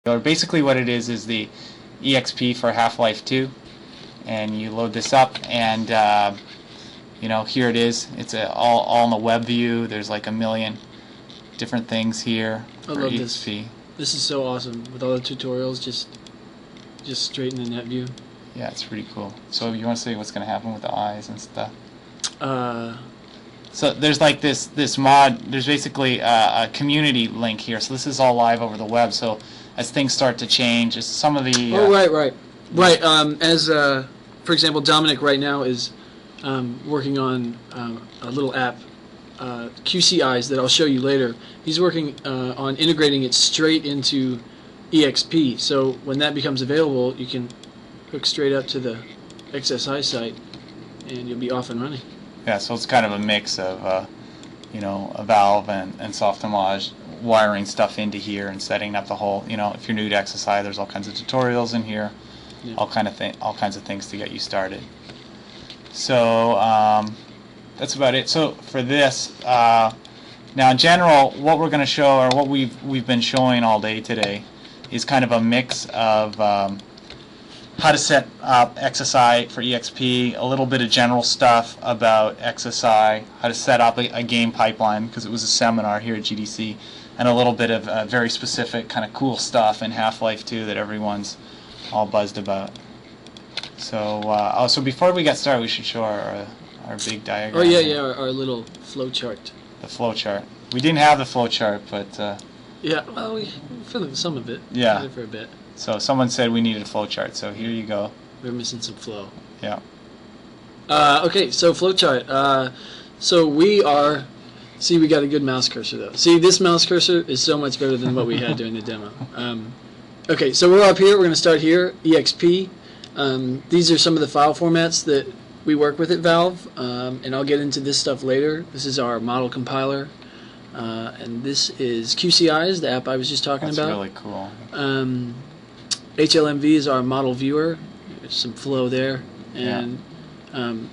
So basically what it is the EXP for Half-Life 2, and you load this up, and here it is. It's all in the web view. There's like a million different things here for I love EXP. This is so awesome with all the tutorials just straight in the net view. Yeah, it's pretty cool. So you want to say what's going to happen with the eyes and stuff? So there's like this mod. There's basically a community link here. So this is all live over the web. So as things start to change, some of the right. As for example, Dominic right now is working on a little app, QC Eyes, that I'll show you later. He's working on integrating it straight into EXP. So when that becomes available, you can hook straight up to the XSI site, and you'll be off and running. Yeah, so it's kind of a mix of, a Valve and Softimage wiring stuff into here and setting up the whole. If you're new to XSI, there's all kinds of tutorials in here, Yeah. all kinds of things to get you started. So that's about it. So for this, now in general, what we're going to show, or what we've been showing all day today, is kind of a mix of how to set up XSI for EXP, a little bit of general stuff about XSI, how to set up a game pipeline, because it was a seminar here at GDC, and a little bit of very specific kind of cool stuff in Half-Life 2 that everyone's all buzzed about. So so before we get started, we should show our big diagram. Oh yeah, our little flow chart. The flow chart. We didn't have the flow chart, but yeah, well, we filled in some of it. Yeah. Did it for a bit. So someone said we needed a flow chart, so here you go. We're missing some flow. Yeah. Okay, so flow chart. So we got a good mouse cursor though. See, this mouse cursor is so much better than what we had during the demo. Okay, so we're up here. We're going to start here. EXP. These are some of the file formats that we work with at Valve, and I'll get into this stuff later. This is our model compiler, and this is QC Eyes, the app I was just talking about. That's really cool. HLMV is our model viewer. There's some flow there. And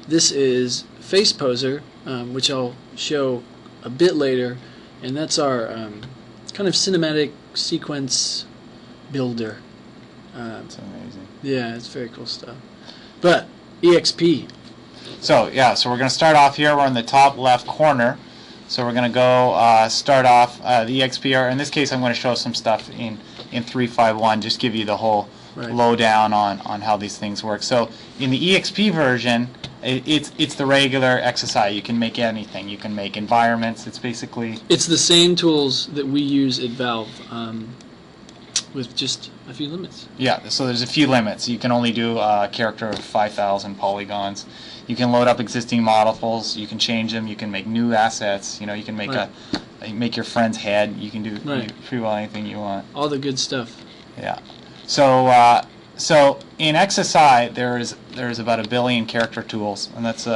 this is Face Poser, which I'll show a bit later, and that's our kind of cinematic sequence builder. That's amazing. Yeah, it's very cool stuff. But EXP. So we're going to start off here. We're in the top left corner. So we're going to go start off the EXP. Or in this case, I'm going to show some stuff in 3.5.1, just give you the whole lowdown on how these things work. So in the EXP version, it's the regular XSI. You can make anything. You can make environments. It's the same tools that we use at Valve, with just a few limits. Yeah, so there's a few limits. You can only do a character of 5,000 polygons. You can load up existing models. You can change them. You can make new assets. You can make make your friend's head. You can do pretty well anything you want. All the good stuff. Yeah. So so in XSI there's about 1 billion character tools, and that's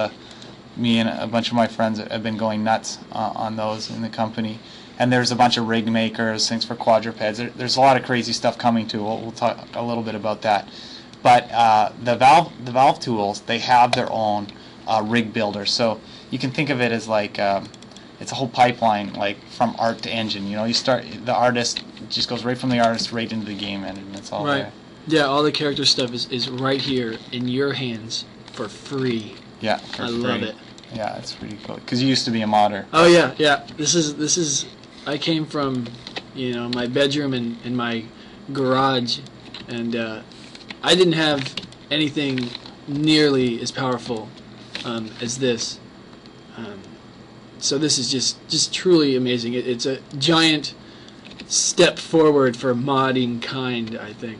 me and a bunch of my friends have been going nuts on those in the company. And there's a bunch of rig makers, things for quadrupeds. There's a lot of crazy stuff coming too. We'll talk a little bit about that. But the Valve tools, they have their own rig builder. So you can think of it as like it's a whole pipeline, like from art to engine. You start, the artist just goes right from the artist right into the game engine. It's all there. Yeah, all the character stuff is right here in your hands for free. Yeah, for free. I love it. Yeah, it's pretty cool. Because you used to be a modder. Oh yeah. This is. I came from, my bedroom and my garage, and I didn't have anything nearly as powerful as this. So this is just truly amazing. It's a giant step forward for modding kind, I think.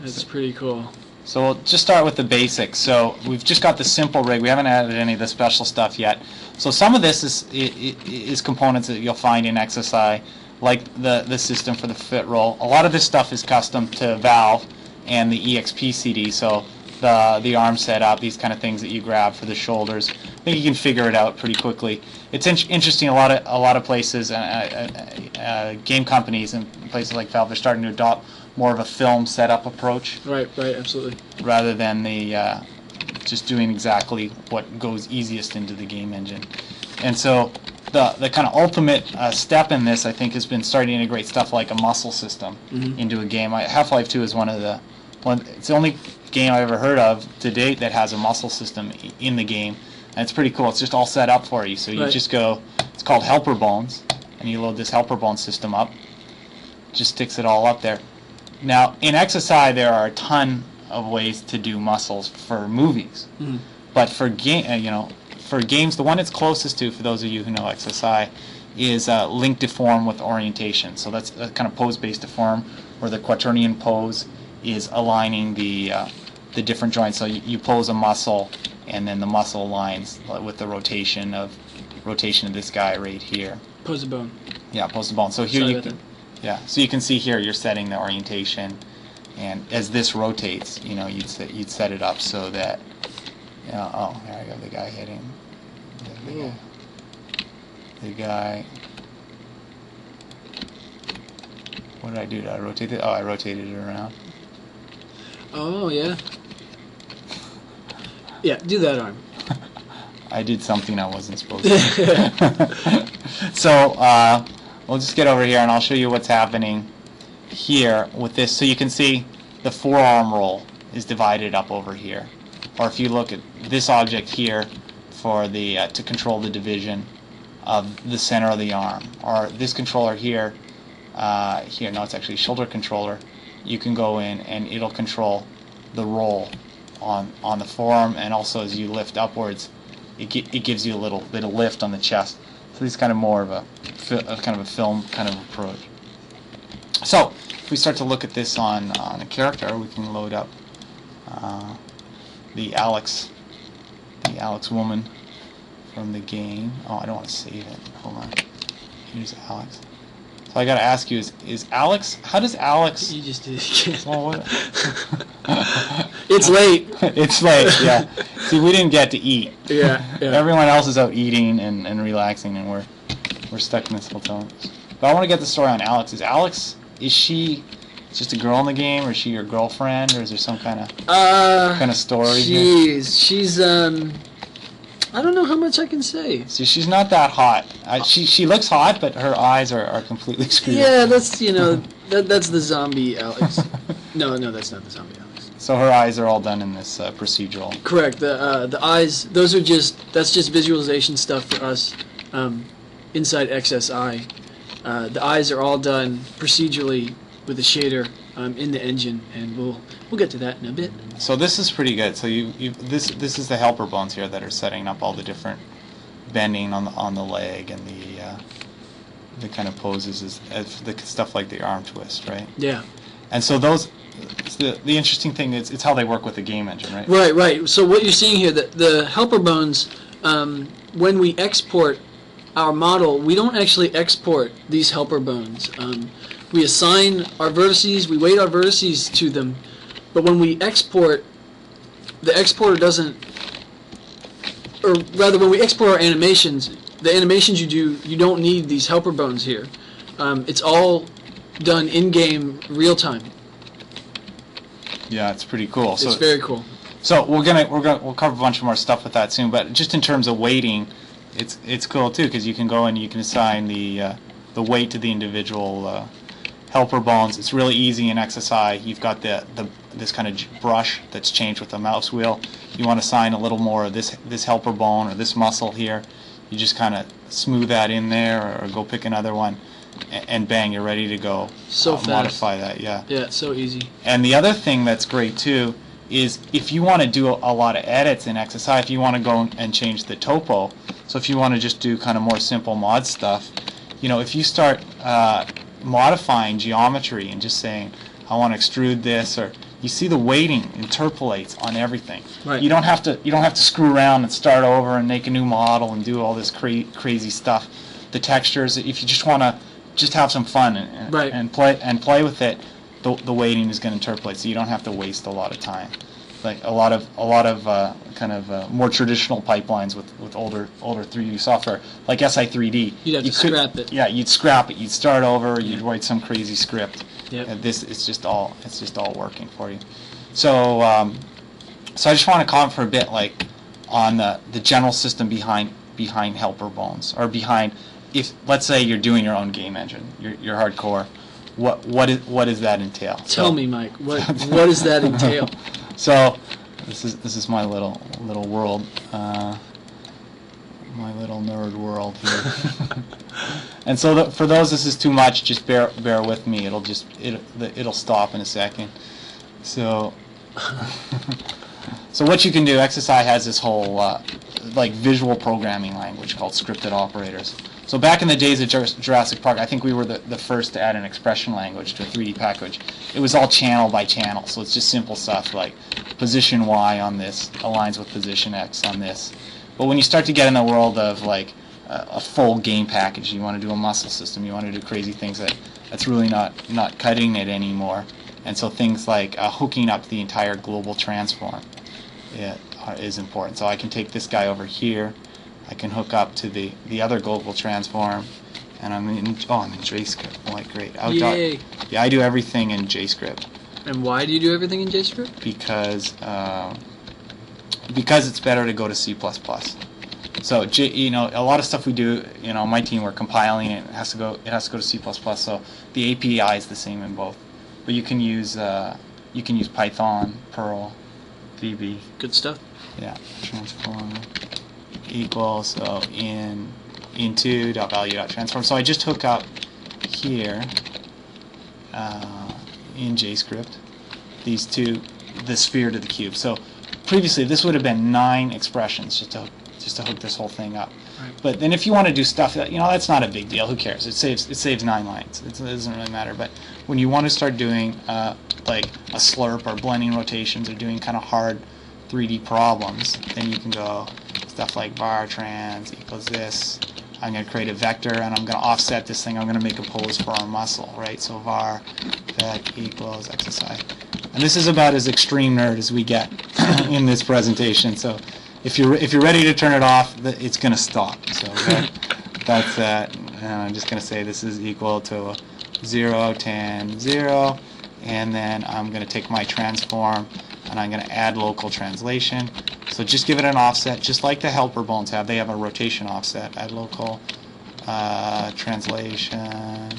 That's pretty cool. So we'll just start with the basics. So we've just got the simple rig. We haven't added any of the special stuff yet. So some of this is components that you'll find in XSI, like the system for the fit roll. A lot of this stuff is custom to Valve and the EXP CD. So the arm setup, these kind of things that you grab for the shoulders. I think you can figure it out pretty quickly. It's interesting. A lot of places, game companies and places like Valve, they're starting to adopt more of a film setup approach. Right, absolutely. Rather than the just doing exactly what goes easiest into the game engine. And so the kind of ultimate step in this, I think, has been starting to integrate stuff like a muscle system into a game. Half-Life 2 is it's the only game I've ever heard of to date that has a muscle system in the game, and it's pretty cool. It's just all set up for you. So you just go, it's called Helper Bones, and you load this Helper Bones system up. Just sticks it all up there. Now, in XSI, there are a ton of ways to do muscles for movies, but for for games, the one it's closest to, for those of you who know XSI, is link deform with orientation. So that's a kind of pose-based deform, where the quaternion pose is aligning the different joints. So you pose a muscle, and then the muscle aligns with the rotation of this guy right here. Pose a bone. Yeah, pose the bone. So here so you can see here you're setting the orientation, and as this rotates, you'd set it up so that oh, there I go, the guy hitting. The guy. What did I do? Did I rotate it? Oh, I rotated it around. Oh, yeah. Yeah, do that arm. I did something I wasn't supposed to. So, we'll just get over here and I'll show you what's happening here with this. So you can see the forearm roll is divided up over here. Or if you look at this object here for the to control the division of the center of the arm, or this controller here, no, it's actually a shoulder controller. You can go in and it'll control the roll on the forearm, and also as you lift upwards, it gives you a little bit of lift on the chest. So this is kind of more of a kind of a film kind of approach. So if we start to look at this on a character, we can load up the Alex woman from the game. Oh, I don't want to save it. Hold on. Here's Alex. So I got to ask you: is Alex? How does Alex? You just did it again. Well, what? It's late. It's late. Yeah. See, we didn't get to eat. Yeah. Everyone else is out eating and relaxing, and we're stuck in this hotel. But I want to get the story on Alex. Is she just a girl in the game, or is she your girlfriend, or is there some kind of story here? She's I don't know how much I can say. See, she's not that hot. She looks hot, but her eyes are completely screwed up. Yeah, that's that's the zombie Alex. No, that's not the zombie Alex. So her eyes are all done in this procedural. Correct. The eyes, that's just visualization stuff for us inside XSI. The eyes are all done procedurally with a shader in the engine, and we'll get to that in a bit. So this is pretty good. So this is the helper bones here that are setting up all the different bending on the leg and the kind of poses as the stuff like the arm twist, right? Yeah. And so the interesting thing is it's how they work with the game engine, right? Right. So what you're seeing here, the helper bones, when we export our model, we don't actually export these helper bones. We assign our vertices, we weight our vertices to them, but when we export, the exporter doesn't, or rather when we export our animations, the animations you don't need these helper bones here. It's all done in-game, real-time. Yeah, it's pretty cool. It's very cool. So we'll cover a bunch more stuff with that soon, but just in terms of weighting, it's cool too, because you can go and you can assign the weight to the individual helper bones. It's really easy in XSI. You've got this kind of brush that's changed with the mouse wheel. You want to assign a little more of this helper bone or this muscle here. You just kind of smooth that in there, or go pick another one, and bang, you're ready to go. So fast. Modify that, yeah. Yeah, it's so easy. And the other thing that's great too is if you want to do a lot of edits in XSI, if you want to go and change the topo, so if you want to just do kind of more simple mod stuff, if you start modifying geometry and just saying, I want to extrude this, or you see the weighting interpolates on everything. Right. You don't have to screw around and start over and make a new model and do all this crazy stuff. The textures, if you just want to just have some fun and play with it, the weighting is going to interpolate, so you don't have to waste a lot of time. Like a lot of more traditional pipelines with older 3D software, like SI3D. You'd have to scrap it. Yeah, you'd scrap it. You'd start over. You'd write some crazy script. Yep. It's just all working for you. So I just want to comment for a bit, like on the general system behind behind helper bones, or behind, if let's say you're doing your own game engine, you're hardcore. What does that entail? Tell me, Mike. What does that entail? So this is my little world, my little nerd world here. And so for those this is too much, just bear with me. It'll stop in a second. So so what you can do, XSI has this whole like visual programming language called scripted operators. So back in the days of Jurassic Park, I think we were the first to add an expression language to a 3D package. It was all channel by channel, so it's just simple stuff like position Y on this aligns with position X on this. But when you start to get in the world of like a full game package, you want to do a muscle system, you want to do crazy things, that's really not cutting it anymore. And so things like hooking up the entire global transform is important. So I can take this guy over here, I can hook up to the other global transform, and I'm in JavaScript. Oh, like great. Yay. Yeah, I do everything in JavaScript. And why do you do everything in JavaScript? Because it's better to go to C++. So a lot of stuff we do, my team, we're compiling it. It has to go to C++. So the API is the same in both. But you can use Python, Perl, VB. Good stuff. Yeah, transform equals, so into.value.transform. So I just hook up here in JavaScript these two, the sphere to the cube. So previously this would have been 9 expressions just to hook this whole thing up. Right. But then if you want to do stuff that that's not a big deal. Who cares? It saves 9 lines. It doesn't really matter. But when you want to start doing like a slurp or blending rotations or doing kind of hard 3D problems, then you can go stuff like var trans equals this. I'm going to create a vector and I'm going to offset this thing. I'm going to make a pose for our muscle, right? So var vec equals XSI. And this is about as extreme nerd as we get in this presentation. So if you're ready to turn it off, it's going to stop. So that's that. And I'm just going to say this is equal to 0, 10, 0. And then I'm going to take my transform and I'm going to add local translation. So just give it an offset, just like the helper bones have. They have a rotation offset. Add local translation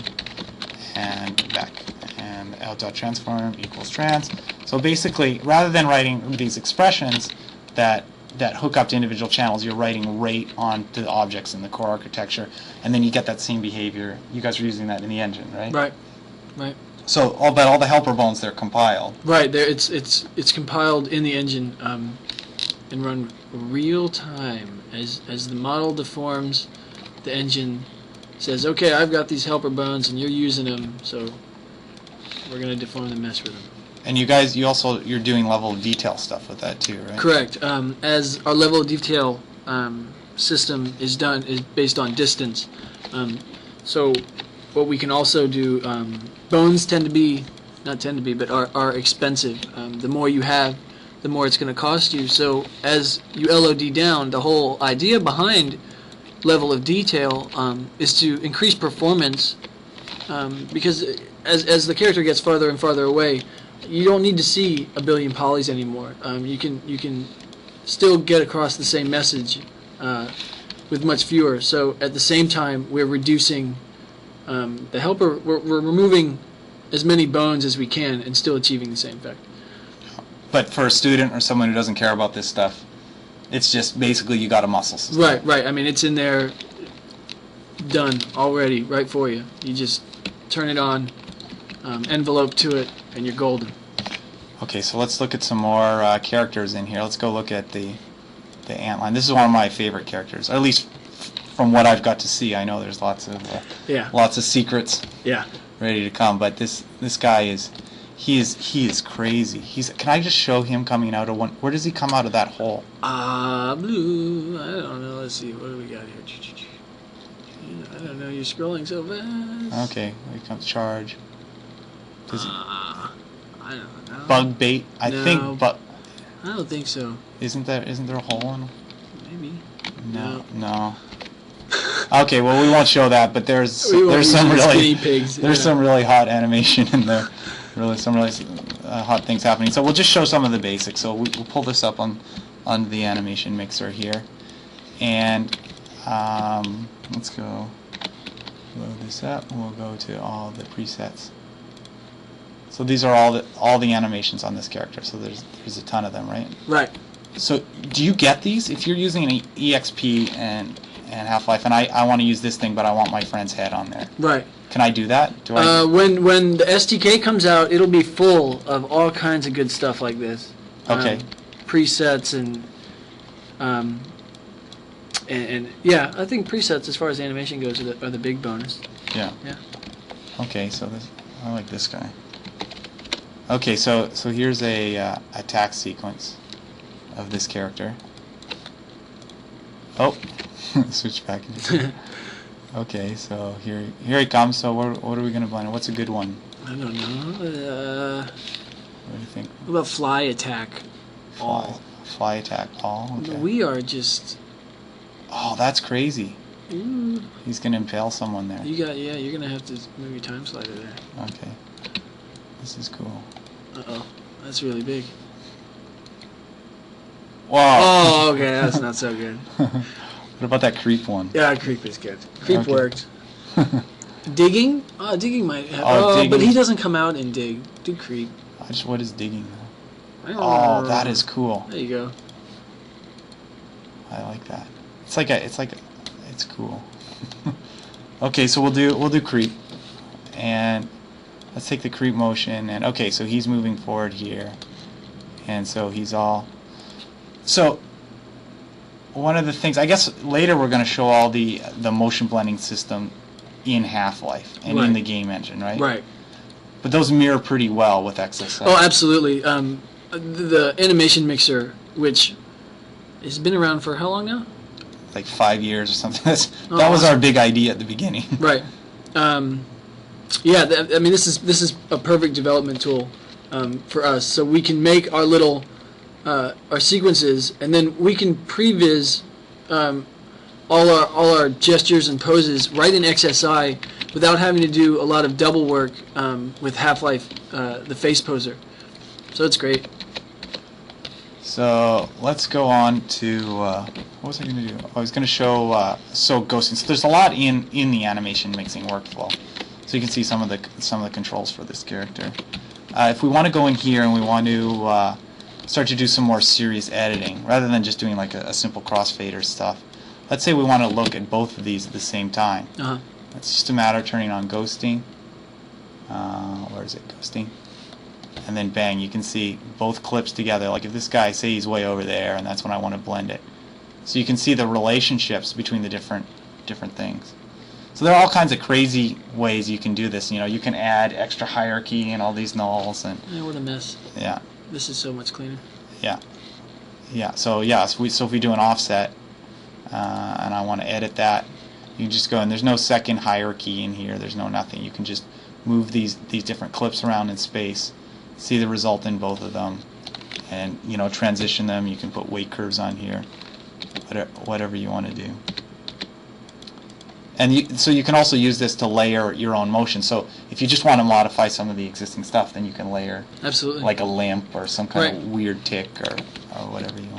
and back. And out.transform equals trans. So basically, rather than writing these expressions that hook up to individual channels, you're writing right onto the objects in the core architecture, and then you get that same behavior. You guys are using that in the engine, right? Right. So all the helper bones, they're compiled. Right. There, it's compiled in the engine and run real time as the model deforms. The engine says, "Okay, I've got these helper bones, and you're using them, so we're going to deform the mesh with them." And you guys, you're doing level of detail stuff with that too, right? Correct. As our level of detail system is based on distance. So what we can also do, bones are expensive. The more you have, the more it's going to cost you. So as you LOD down, the whole idea behind level of detail is to increase performance, because as the character gets farther and farther away, you don't need to see a billion polys anymore. You can still get across the same message with much fewer. So at the same time, we're reducing the helper. We're removing as many bones as we can and still achieving the same effect. But for a student or someone who doesn't care about this stuff, it's just basically you got a muscle system. Right. I mean, it's in there, done already, right for you. You just turn it on, envelope to it, and you're golden. Okay, so let's look at some more characters in here. Let's go look at the antline. This is one of my favorite characters, or at least from what I've got to see. I know there's lots of secrets ready to come, but this guy is crazy. Can I just show him coming out of one? Where does he come out of that hole? Blue. I don't know. Let's see. What do we got here? I don't know. You're scrolling so fast. Okay, here comes charge. I don't know. Bug bait. I don't think so. Isn't there a hole in him? Maybe. No. Okay, well we won't show that, but there's some really hot animation in there. Some really hot things happening. So we'll just show some of the basics. So we'll pull this up on the animation mixer here, and let's go load this up, and we'll go to all the presets. So these are all the animations on this character. So there's a ton of them, right? Right. So do you get these if you're using an EXP and Half-Life, and I want to use this thing, but I want my friend's head on there? Right. Can I do that? When the SDK comes out, it'll be full of all kinds of good stuff like this. Okay. Presets and yeah, I think presets as far as animation goes are the big bonus. Yeah. Yeah. Okay, so I like this guy. Okay, so here's a attack sequence of this character. Oh, switch back into. Okay, so here he comes. So what are we gonna blend? What's a good one? I don't know. What do you think? What about fly attack? Fly attack all. Okay. We are just. Oh, that's crazy. Ooh. He's gonna impale someone there. You're gonna have to move your time slider there. Okay. This is cool. Uh-oh. That's really big. Wow. Oh, okay, that's not so good. What about that creep one? Yeah, creep is good. Creep Okay. worked. Digging? Digging might have. Digging. But he doesn't come out in dig. Do creep. What is digging though? Oh, that is cool. There you go. I like that. It's cool. Okay, so we'll do creep, and let's take the creep motion, and okay, so he's moving forward here, and so he's all. So one of the things, I guess later we're going to show all the motion blending system in Half-Life and in the game engine, right? Right. But those mirror pretty well with XSL. Oh, absolutely. The animation mixer, which has been around for how long now? Like 5 years or something. That was our big idea at the beginning. Right. Yeah. I mean, this is a perfect development tool for us. So we can make our little our sequences, and then we can previs all our gestures and poses right in XSI without having to do a lot of double work with Half-Life, the face poser. So it's great. So let's go on to what was I going to do? I was going to show ghosting. So there's a lot in the animation mixing workflow. So you can see some of the controls for this character. If we want to go in here and we want to start to do some more serious editing, rather than just doing like a simple crossfader stuff. Let's say we want to look at both of these at the same time. Uh-huh. It's just a matter of turning on ghosting. Where is it? Ghosting. And then bang, you can see both clips together. Like if this guy, say he's way over there, and that's when I want to blend it. So you can see the relationships between the different things. So there are all kinds of crazy ways you can do this. You know, you can add extra hierarchy and all these nulls and. Yeah, what a mess. Yeah. This is so much cleaner. Yeah. Yeah. So if we do an offset, and I want to edit that, you can just go, and there's no second hierarchy in here. There's no nothing. You can just move these different clips around in space, see the result in both of them, and transition them. You can put weight curves on here, whatever you want to do. And so you can also use this to layer your own motion. So if you just want to modify some of the existing stuff, then you can layer absolutely like a lamp or some kind of weird tick or whatever you